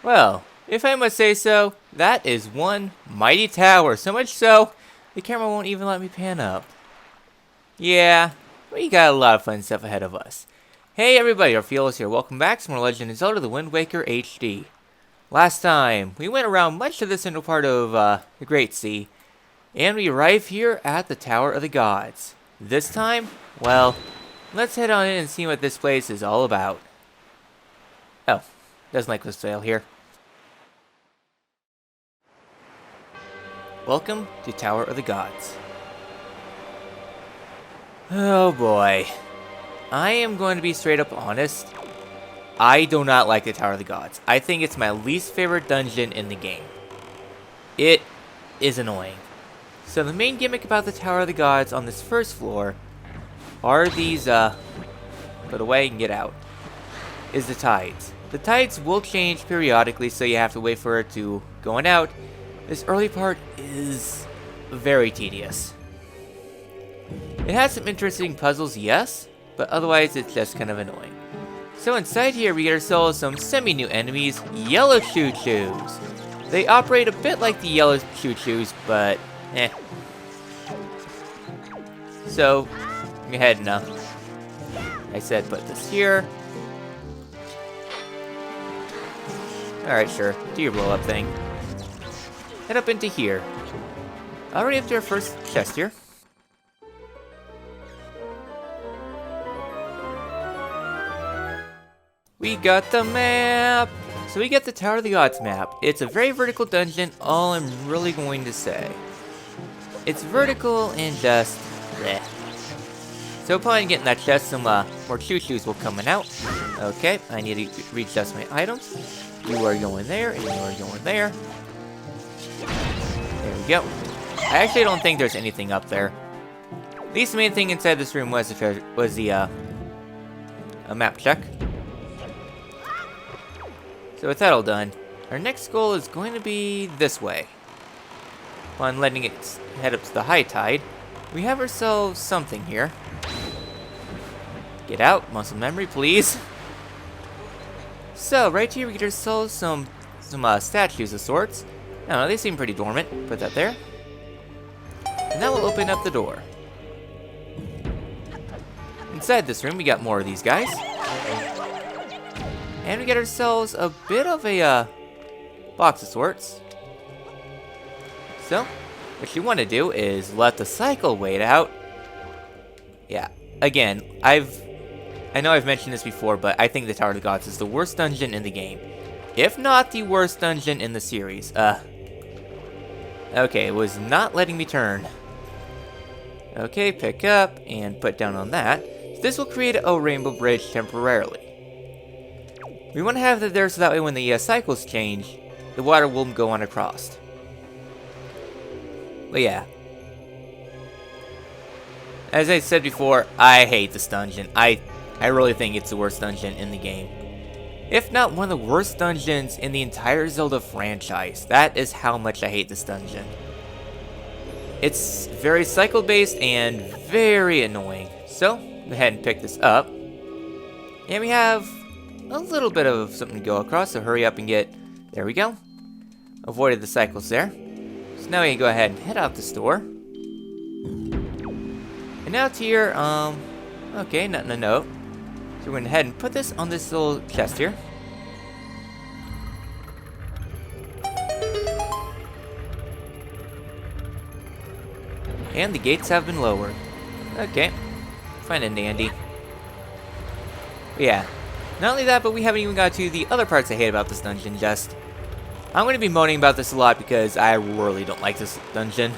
Well, if I must say so, that is one mighty tower. So much so, the camera won't even let me pan up. Yeah, we got a lot of fun stuff ahead of us. Hey everybody, Orpheolus here. Welcome back to more Legend of Zelda: The Wind Waker HD. Last time, we went around much of the central part of the Great Sea, and we arrived here at the Tower of the Gods. This time, well, let's head on in and see what this place is all about. Oh, doesn't like this fail here. Welcome to Tower of the Gods. Oh boy. I am going to be straight up honest. I do not like the Tower of the Gods. I think it's my least favorite dungeon in the game. It is annoying. So the main gimmick about the Tower of the Gods on this first floor are these, put away and get out, is the tides. The tides will change periodically, so you have to wait for it to go on out. This early part is very tedious. It has some interesting puzzles, yes, but otherwise it's just kind of annoying. So inside here we get ourselves some semi-new enemies, yellow choo-choos. They operate a bit like the yellow choo-choos, but eh. So, go ahead and I said put this here. Alright, sure, do your blow-up thing. Head up into here. Already up to our first chest here. We got the map! So we get the Tower of the Gods map. It's a very vertical dungeon, all I'm really going to say. It's vertical and just bleh. So upon getting that chest, some more choo-choos will come out. Okay, I need to readjust my items. You are going there, and you are going there. There we go. I actually don't think there's anything up there. At least the main thing inside this room was the a map check. So with that all done, our next goal is going to be this way. Upon letting it head up to the high tide, we have ourselves something here. Get out, muscle memory, please. So right here we get ourselves some statues of sorts. I don't know, they seem pretty dormant. Put that there. And that will open up the door. Inside this room we got more of these guys. And we get ourselves a bit of a box of sorts. So, what you want to do is let the cycle wait out. Yeah, again, I know I've mentioned this before, but I think the Tower of the Gods is the worst dungeon in the game. If not the worst dungeon in the series. Okay, it was not letting me turn. Okay, pick up and put down on that. So this will create a rainbow bridge temporarily. We want to have that there so that way when the cycles change, the water will go on across. But yeah. As I said before, I hate this dungeon. I really think it's the worst dungeon in the game. If not one of the worst dungeons in the entire Zelda franchise. That is how much I hate this dungeon. It's very cycle-based and very annoying. So, go ahead and pick this up. And we have a little bit of something to go across, so hurry up and get... There we go. Avoided the cycles there. So now we can go ahead and head out the store. And now to here, okay, nothing to note. So we're going to head and put this on this little chest here. And the gates have been lowered. Okay, fine and dandy. But yeah. Not only that, but we haven't even got to the other parts I hate about this dungeon just. I'm going to be moaning about this a lot because I really don't like this dungeon.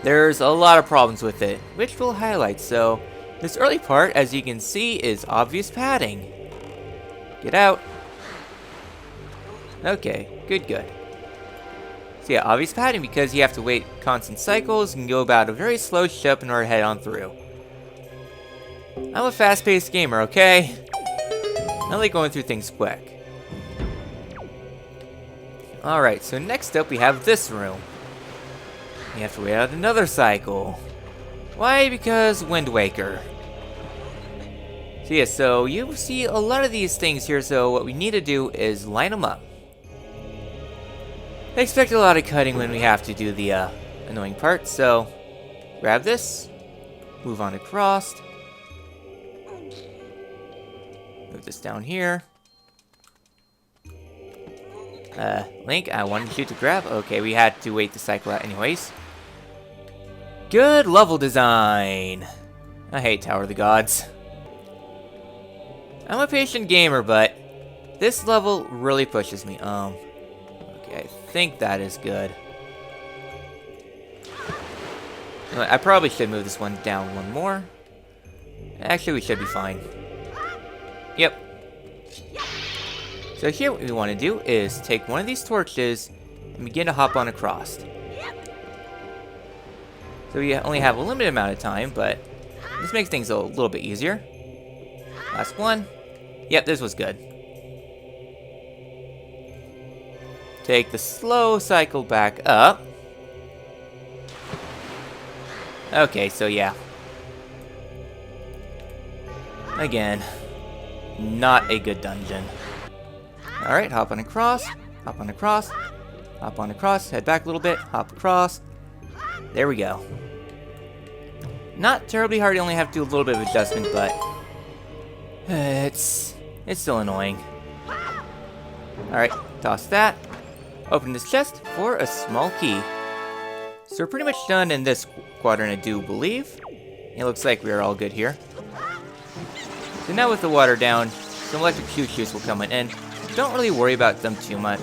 There's a lot of problems with it, which we'll highlight. So, this early part, as you can see, is obvious padding. Get out. Okay, good. So yeah, obvious padding because you have to wait constant cycles and go about a very slow step in order to head on through. I'm a fast-paced gamer, okay? I like going through things quick. Alright, so next up we have this room. You have to wait out another cycle. Why? Because Wind Waker. So yeah, so you see a lot of these things here, so what we need to do is line them up. I expect a lot of cutting when we have to do the annoying part, so grab this, move on across, move this down here. Link, I wanted you to grab. Okay, we had to wait to cycle out anyways. Good level design. I hate Tower of the Gods. I'm a patient gamer, but this level really pushes me. Okay, I think that is good. I probably should move this one down one more. Actually, we should be fine. Yep. So here what we want to do is take one of these torches and begin to hop on across. So we only have a limited amount of time, but this makes things a little bit easier. Last one. Yep, this was good. Take the slow cycle back up. Okay, so yeah. Again, not a good dungeon. Alright, hop on across, hop on across, hop on across, head back a little bit, hop across. There we go. Not terribly hard, you only have to do a little bit of adjustment, but it's still annoying. Alright, toss that. Open this chest for a small key. So we're pretty much done in this quadrant, I do believe. It looks like we're all good here. So now with the water down, some electric choo-choos will come in. Don't really worry about them too much.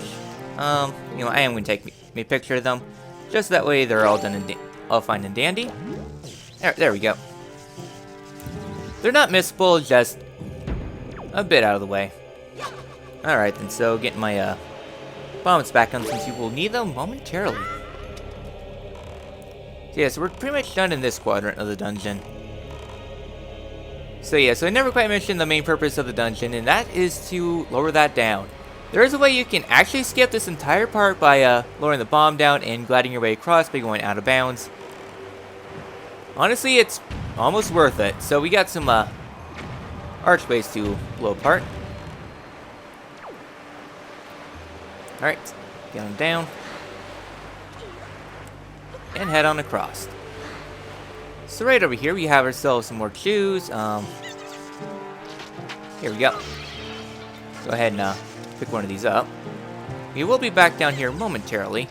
I am going to take a picture of them. Just that way they're all done and all fine and dandy. There we go. They're not missable, just a bit out of the way. Alright then, so getting my bombs back on since you will need them momentarily. So yeah, so we're pretty much done in this quadrant of the dungeon. So yeah, so I never quite mentioned the main purpose of the dungeon, and that is to lower that down. There is a way you can actually skip this entire part by lowering the bomb down and gliding your way across by going out of bounds. Honestly, it's almost worth it. So we got some archways to blow apart. Alright, get them down. And head on across. So right over here, we have ourselves some more chews. Here we go. Go ahead and pick one of these up. We will be back down here momentarily.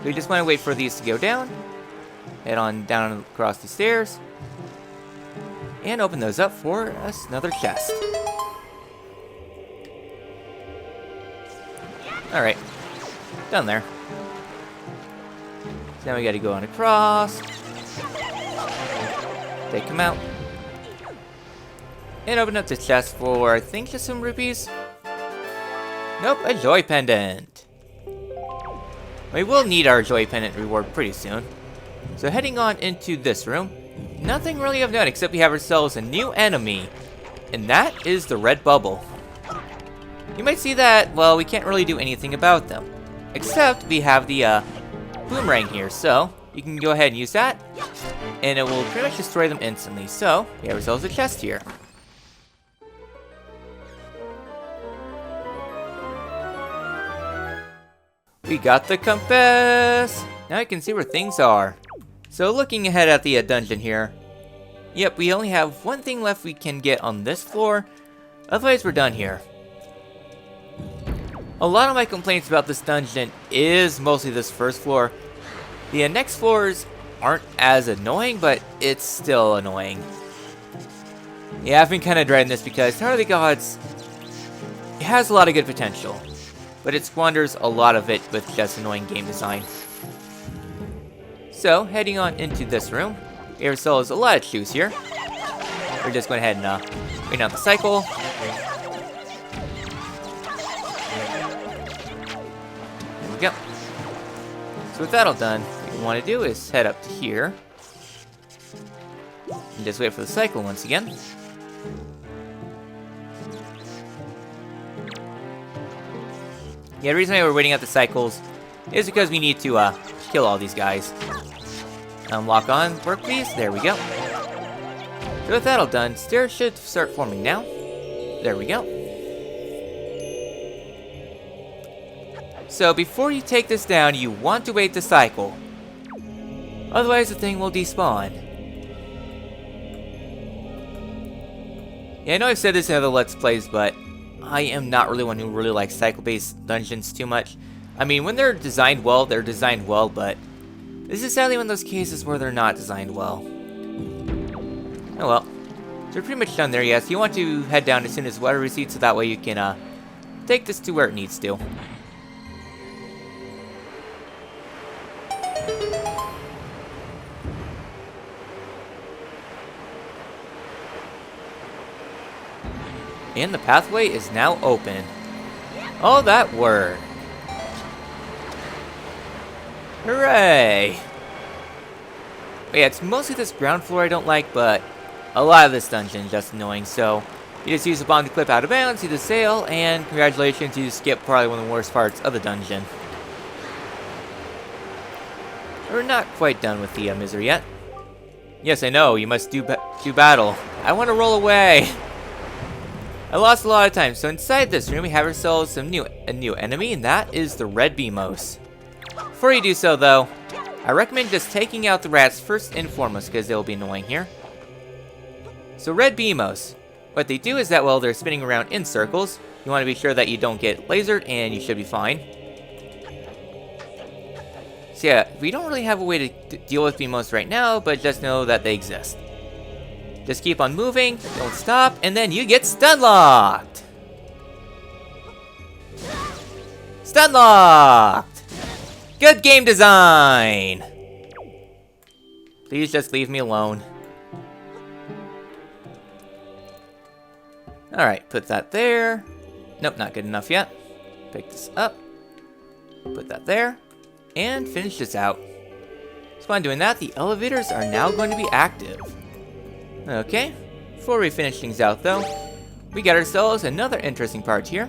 We just want to wait for these to go down. Head on down across the stairs. And open those up for another chest. Alright. Done there. So now we gotta go on across. Take him out. And open up the chest for, I think, just some rupees. Nope, a joy pendant. We will need our joy pendant reward pretty soon. So heading on into this room, nothing really of note except we have ourselves a new enemy. And that is the red bubble. You might see that, well, we can't really do anything about them. Except we have the boomerang here, so you can go ahead and use that. And it will pretty much destroy them instantly. So, we have ourselves a chest here. We got the compass! Now I can see where things are. So looking ahead at the dungeon here. Yep, we only have one thing left we can get on this floor. Otherwise we're done here. A lot of my complaints about this dungeon is mostly this first floor. The next floors aren't as annoying, but it's still annoying. Yeah, I've been kind of dreading this because Tower of the Gods, it has a lot of good potential, but it squanders a lot of it with just annoying game design. So, heading on into this room, we have ourselves a lot of shoes here. We're just going ahead and wait out the cycle. There we go. So with that all done, what we want to do is head up to here. And just wait for the cycle once again. Yeah, the reason why we're waiting at the cycles is because we need to kill all these guys. Lock on, work please. There we go. So with that all done, stairs should start forming now. There we go. So before you take this down, you want to wait the cycle. Otherwise the thing will despawn. Yeah, I know I've said this in other Let's Plays, but I am not really one who really likes cycle-based dungeons too much. I mean, when they're designed well, but this is sadly one of those cases where they're not designed well. Oh well. So we're pretty much done there, yes. You want to head down as soon as water recedes, so that way you can take this to where it needs to. And the pathway is now open. Oh, that word. Hooray! But yeah, it's mostly this ground floor I don't like, but a lot of this dungeon is just annoying, so you just use the bomb to clip out of bounds, you just sail, and congratulations, you skip probably one of the worst parts of the dungeon. We're not quite done with the misery yet. Yes, I know, you must do battle. I want to roll away! I lost a lot of time, so inside this room we have ourselves a new enemy, and that is the Red Bmos. Before you do so, though, I recommend just taking out the rats first and foremost, because they'll be annoying here. So Red Bmos, what they do is that while they're spinning around in circles, you want to be sure that you don't get lasered, and you should be fine. So yeah, we don't really have a way to deal with Bmos right now, but just know that they exist. Just keep on moving, don't stop, and then you get stun locked! Stun locked! Good game design! Please just leave me alone. Alright, put that there. Nope, not good enough yet. Pick this up. Put that there. And finish this out. So while I'm doing that, the elevators are now going to be active. Okay, before we finish things out though, we got ourselves another interesting part here.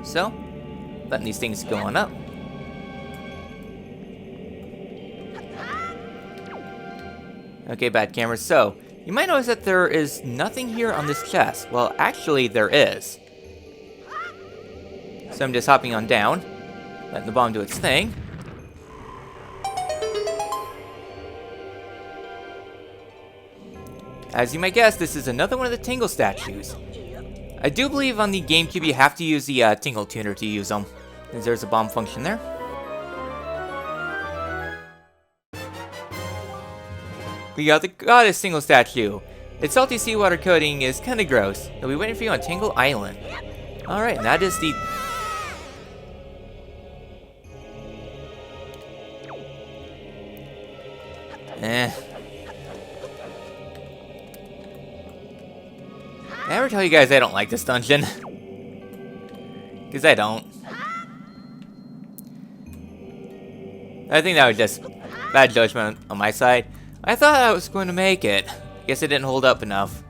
So, letting these things go on up. Okay, bad camera. So, you might notice that there is nothing here on this chest. Well, actually there is. So I'm just hopping on down, letting the bomb do its thing. As you might guess, this is another one of the Tingle statues. I do believe on the GameCube you have to use the Tingle Tuner to use them, as there's a bomb function there. We got the Goddess Tingle statue. Its salty seawater coating is kinda gross. They'll be waiting for you on Tingle Island. Alright, and that is the... Did I ever tell you guys I don't like this dungeon? Because I don't. I think that was just bad judgment on my side. I thought I was going to make it. Guess it didn't hold up enough.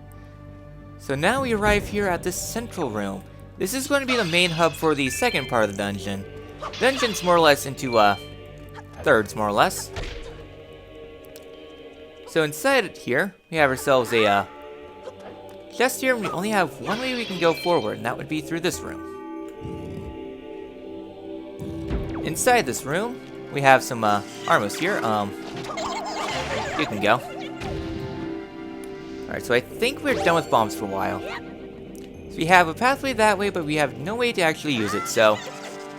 So now we arrive here at this central room. This is going to be the main hub for the second part of the dungeon. Dungeon's more or less into thirds, more or less. So inside it here, we have ourselves a chest here, and we only have one way we can go forward, and that would be through this room. Inside this room, we have some armors here. You can go. Alright, so I think we're done with bombs for a while. So we have a pathway that way, but we have no way to actually use it, so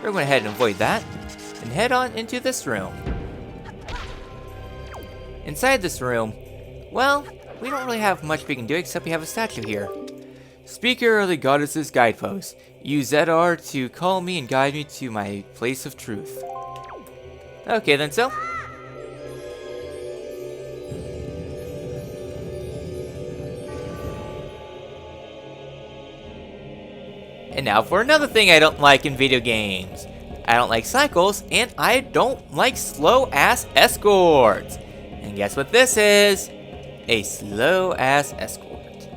we're going to head and avoid that, and head on into this room. Inside this room, well, we don't really have much we can do except we have a statue here. Speaker of the Goddess's Guidepost, use ZR to call me and guide me to my place of truth. Okay then, so. And now for another thing I don't like in video games. I don't like cycles, and I don't like slow-ass escorts. And guess what this is? A slow-ass escort.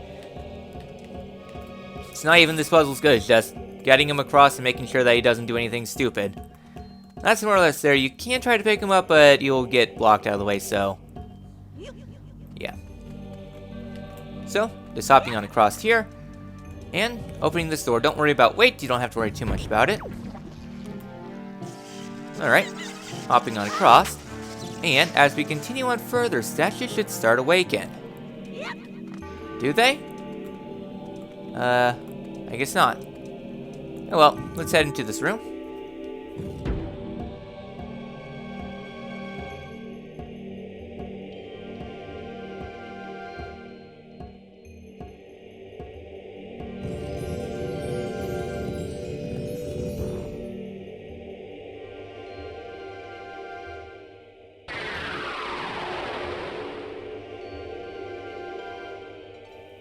It's not even this puzzle's good, it's just getting him across and making sure that he doesn't do anything stupid. That's more or less there. You can try to pick him up, but you'll get blocked out of the way, so... yeah. So, just hopping on across here, and opening this door. Don't worry about weight, you don't have to worry too much about it. Alright, hopping on across, and as we continue on further, statues should start awaken. Do they? I guess not. Oh well, let's head into this room.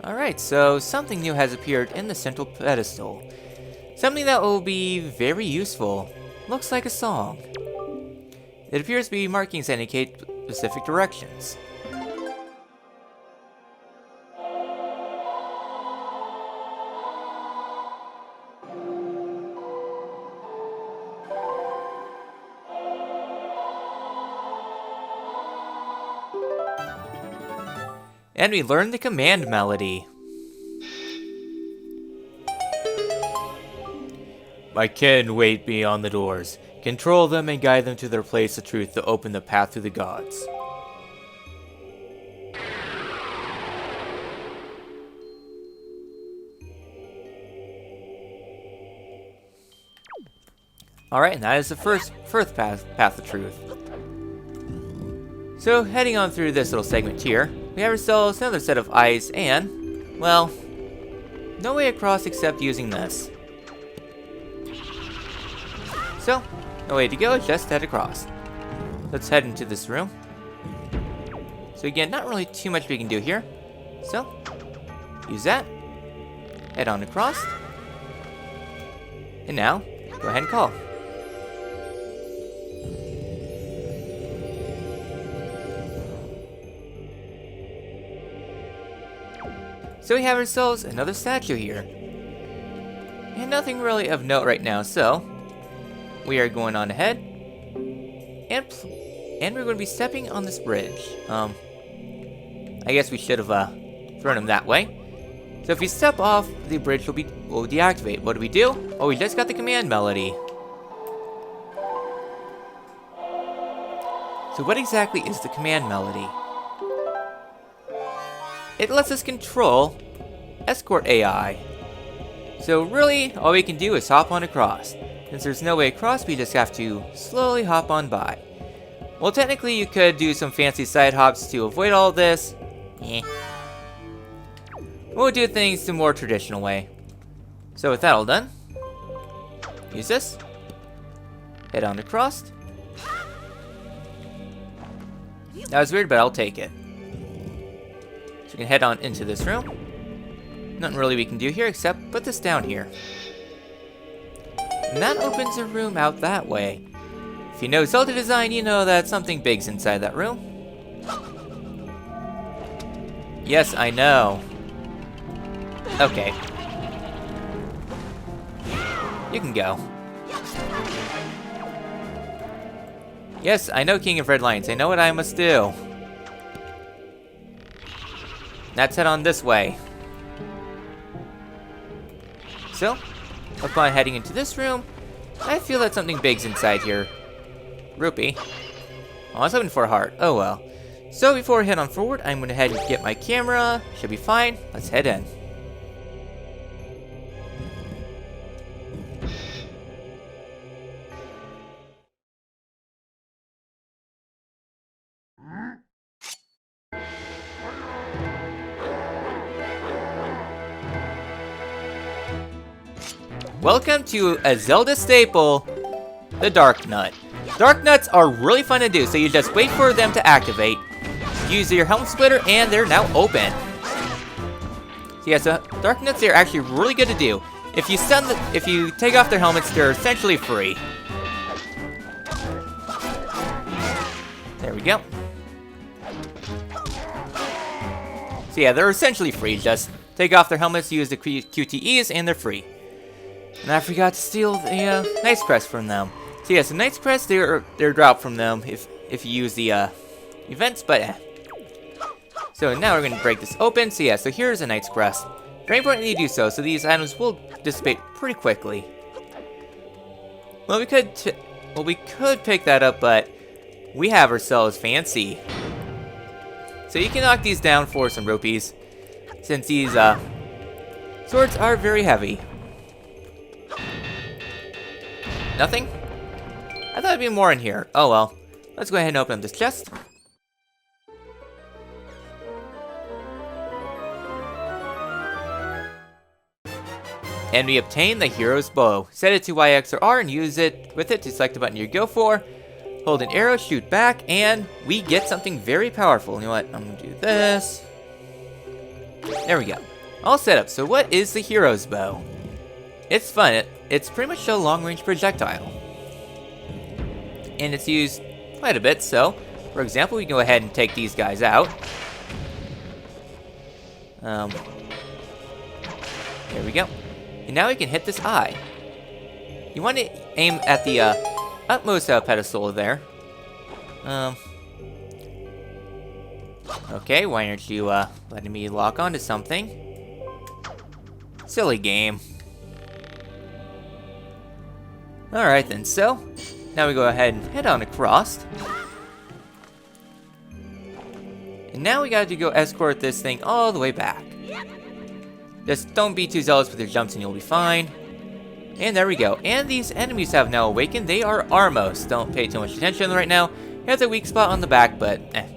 Alright, so something new has appeared in the central pedestal. Something that will be very useful. Looks like a song. It appears to be markings that indicate specific directions. And we learn the command melody. My kin wait beyond the doors. Control them and guide them to their place of truth to open the path to the gods. Alright, and that is the first path of truth. So, heading on through this little segment here, we have ourselves another set of eyes and, well, no way across except using this. So, no way to go, just head across. Let's head into this room. So again, not really too much we can do here. So, use that. Head on across. And now, go ahead and call. So we have ourselves another statue here. And nothing really of note right now, so we are going on ahead. And we're going to be stepping on this bridge. I guess we should have thrown him that way. So if we step off, the bridge will deactivate. What do we do? Oh, we just got the command melody. So what exactly is the command melody? It lets us control escort AI. So really, all we can do is hop on across. Since there's no way across, we just have to slowly hop on by. Well, technically you could do some fancy side hops to avoid all this. We'll do things the more traditional way. So with that all done, use this. Head on across. That was weird, but I'll take it. So we can head on into this room. Nothing really we can do here except put this down here. And that opens a room out that way. If you know Zelda design, you know that something big's inside that room. Yes, I know. Okay. You can go. Yes, I know King of Red Lions. I know what I must do. Let's head on this way. So, upon heading into this room, I feel that something big's inside here. Rupee. Oh, I was hoping for a heart. Oh well. So before we head on forward, I'm going to head and get my camera. Should be fine. Let's head in. Welcome to a Zelda staple, the Dark Nut. Dark Nuts are really fun to do, so you just wait for them to activate. Use your helmet splitter, and they're now open. So yeah, so Dark Nuts are actually really good to do. If you take off their helmets, they're essentially free. There we go. So yeah, they're essentially free. Just take off their helmets, use the QTEs, and they're free. And I forgot to steal the Knight's Crest from them. So yeah, so Knight's Crest, they're dropped from them if you use the events, but So now we're going to break this open. So yeah, so here's a Knight's Crest. Very important that you do so, so these items will dissipate pretty quickly. Well, we could pick that up, but we have ourselves fancy. So you can knock these down for some rupees, since these swords are very heavy. Nothing? I thought there'd be more in here. Oh well. Let's go ahead and open up this chest. And we obtain the Hero's Bow. Set it to YX or R and use it with it to select the button you go for. Hold an arrow, shoot back, and we get something very powerful. You know what? I'm gonna do this. There we go. All set up. So what is the Hero's Bow? It's fun. It's pretty much a long-range projectile. And it's used quite a bit, so for example, we can go ahead and take these guys out. There we go. And now we can hit this eye. You want to aim at the utmost pedestal there. Okay, why aren't you letting me lock onto something? Silly game. Alright then, so now we go ahead and head on across. And now we got to go escort this thing all the way back. Just don't be too zealous with your jumps and you'll be fine. And there we go. And these enemies have now awakened. They are Armos. Don't pay too much attention right now. He has a weak spot on the back, but eh.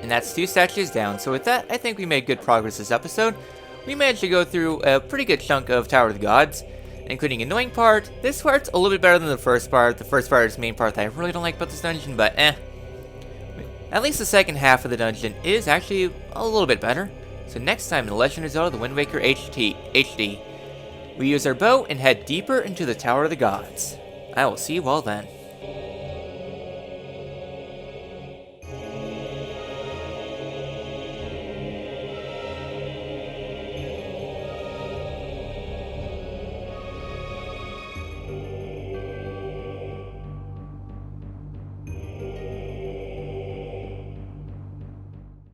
And that's 2 statues down. So with that, I think we made good progress this episode. We managed to go through a pretty good chunk of Tower of the Gods, including annoying part. This part's a little bit better than the first part. The first part is the main part that I really don't like about this dungeon, but eh. At least the second half of the dungeon is actually a little bit better. So next time in The Legend of Zelda: The Wind Waker HD, we use our bow and head deeper into the Tower of the Gods. I will see you all then.